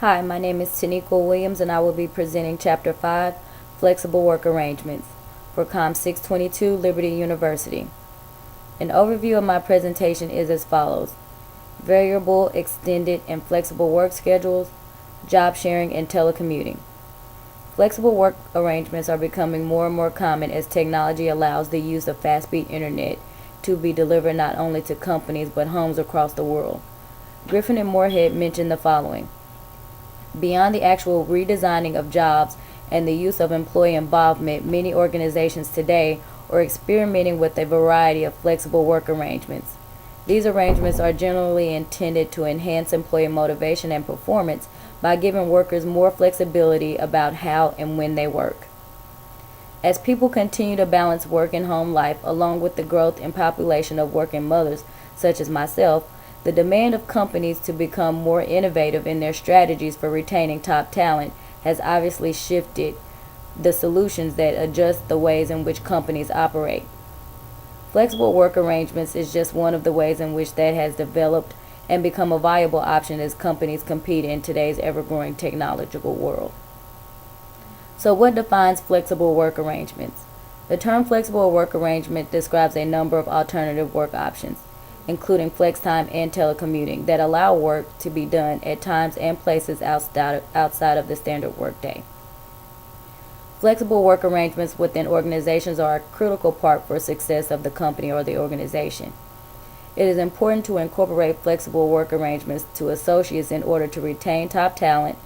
Hi, my name is Teniqua Williams and I will be presenting Chapter 5, Flexible Work Arrangements, for COMS 622, Liberty University. An overview of my presentation is as follows: variable, extended, and flexible work schedules, job sharing, and telecommuting. Flexible work arrangements are becoming more and more common as technology allows the use of fast-speed internet to be delivered not only to companies but homes across the world. Griffin and Moorhead mentioned the following: beyond the actual redesigning of jobs and the use of employee involvement, many organizations today are experimenting with a variety of flexible work arrangements. These arrangements are generally intended to enhance employee motivation and performance by giving workers more flexibility about how and when they work. As people continue to balance work and home life, along with the growth in population of working mothers, such as myself, the demand of companies to become more innovative in their strategies for retaining top talent has obviously shifted the solutions that adjust the ways in which companies operate. Flexible work arrangements is just one of the ways in which that has developed and become a viable option as companies compete in today's ever-growing technological world. So what defines flexible work arrangements? The term flexible work arrangement describes a number of alternative work options, including flex time and telecommuting, that allow work to be done at times and places outside of the standard workday. Flexible work arrangements within organizations are a critical part for success of the company or the organization. It is important to incorporate flexible work arrangements to associates in order to retain top talent,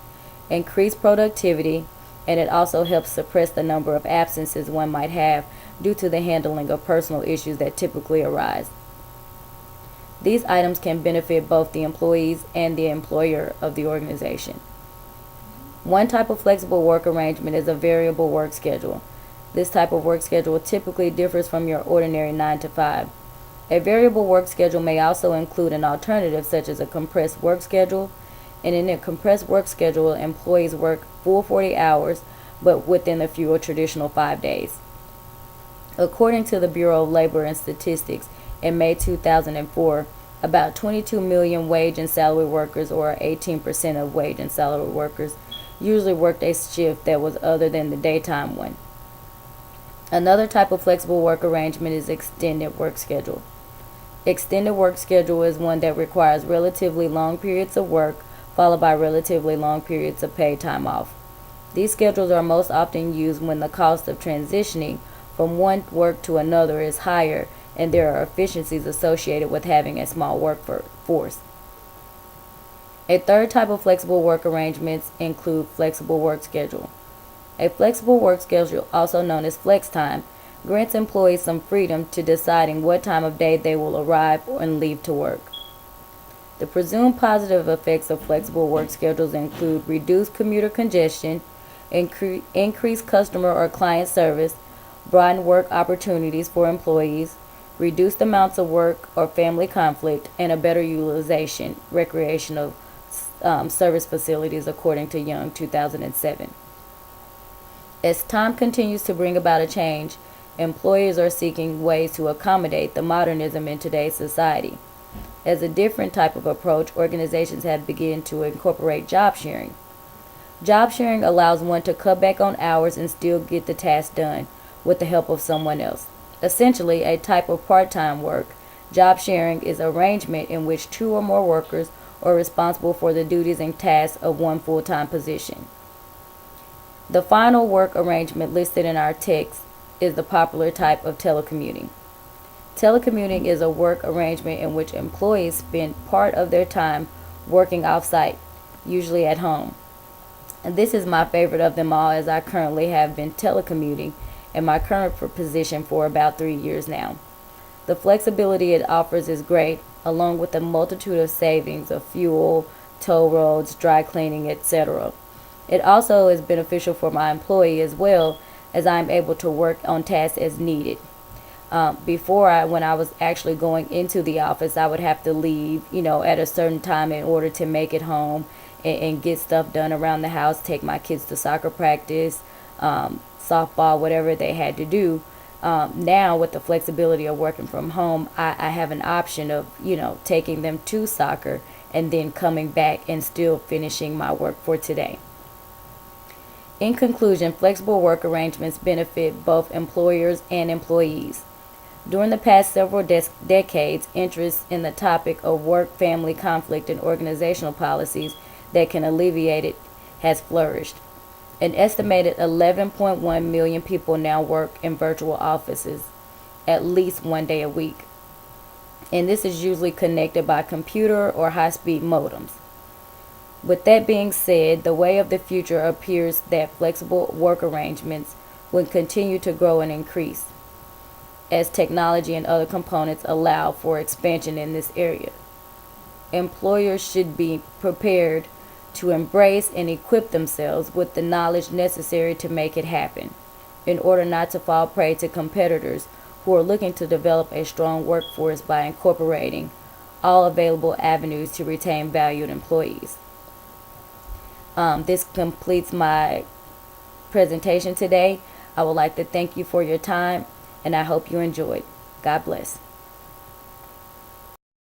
increase productivity, and it also helps suppress the number of absences one might have due to the handling of personal issues that typically arise. These items can benefit both the employees and the employer of the organization. One type of flexible work arrangement is a variable work schedule. This type of work schedule typically differs from your ordinary 9 to 5. A variable work schedule may also include an alternative such as a compressed work schedule, and in a compressed work schedule, employees work full 40 hours but within the fewer traditional 5 days. According to the Bureau of Labor and Statistics, in May 2004, about 22 million wage and salary workers, or 18% of wage and salary workers, usually worked a shift that was other than the daytime one. Another type of flexible work arrangement is extended work schedule. Extended work schedule is one that requires relatively long periods of work followed by relatively long periods of paid time off. These schedules are most often used when the cost of transitioning from one work to another is higher and there are efficiencies associated with having a small workforce. A third type of flexible work arrangements include flexible work schedule. A flexible work schedule, also known as flex time, grants employees some freedom to deciding what time of day they will arrive and leave to work. The presumed positive effects of flexible work schedules include reduced commuter congestion, increased customer or client service, broadened work opportunities for employees, reduced amounts of work or family conflict, and a better utilization, recreational service facilities, according to Young 2007. As time continues to bring about a change, employers are seeking ways to accommodate the modernism in today's society. As a different type of approach, organizations have begun to incorporate job sharing. Job sharing allows one to cut back on hours and still get the task done with the help of someone else. Essentially, a type of part-time work. Job sharing is an arrangement in which 2 or more workers are responsible for the duties and tasks of one full-time position. The final work arrangement listed in our text is the popular type of telecommuting. Telecommuting is a work arrangement in which employees spend part of their time working off-site, usually at home. And this is my favorite of them all, as I currently have been telecommuting in my current position for about 3 years now. The flexibility it offers is great, along with the multitude of savings of fuel, toll roads, dry cleaning, etc. It also is beneficial for my employee as well, as I am able to work on tasks as needed. When I was actually going into the office, I would have to leave, at a certain time in order to make it home and get stuff done around the house, take my kids to soccer practice, softball, whatever they had to do. Now with the flexibility of working from home, I have an option of, taking them to soccer and then coming back and still finishing my work for today. In conclusion, flexible work arrangements benefit both employers and employees. During the past several decades, interest in the topic of work-family conflict and organizational policies that can alleviate it has flourished. An estimated 11.1 million people now work in virtual offices at least one day a week, and this is usually connected by computer or high-speed modems. With that being said, the way of the future appears that flexible work arrangements will continue to grow and increase as technology and other components allow for expansion in this area. Employers should be prepared to embrace and equip themselves with the knowledge necessary to make it happen, in order not to fall prey to competitors who are looking to develop a strong workforce by incorporating all available avenues to retain valued employees. This completes my presentation today. I would like to thank you for your time, and I hope you enjoyed. God bless.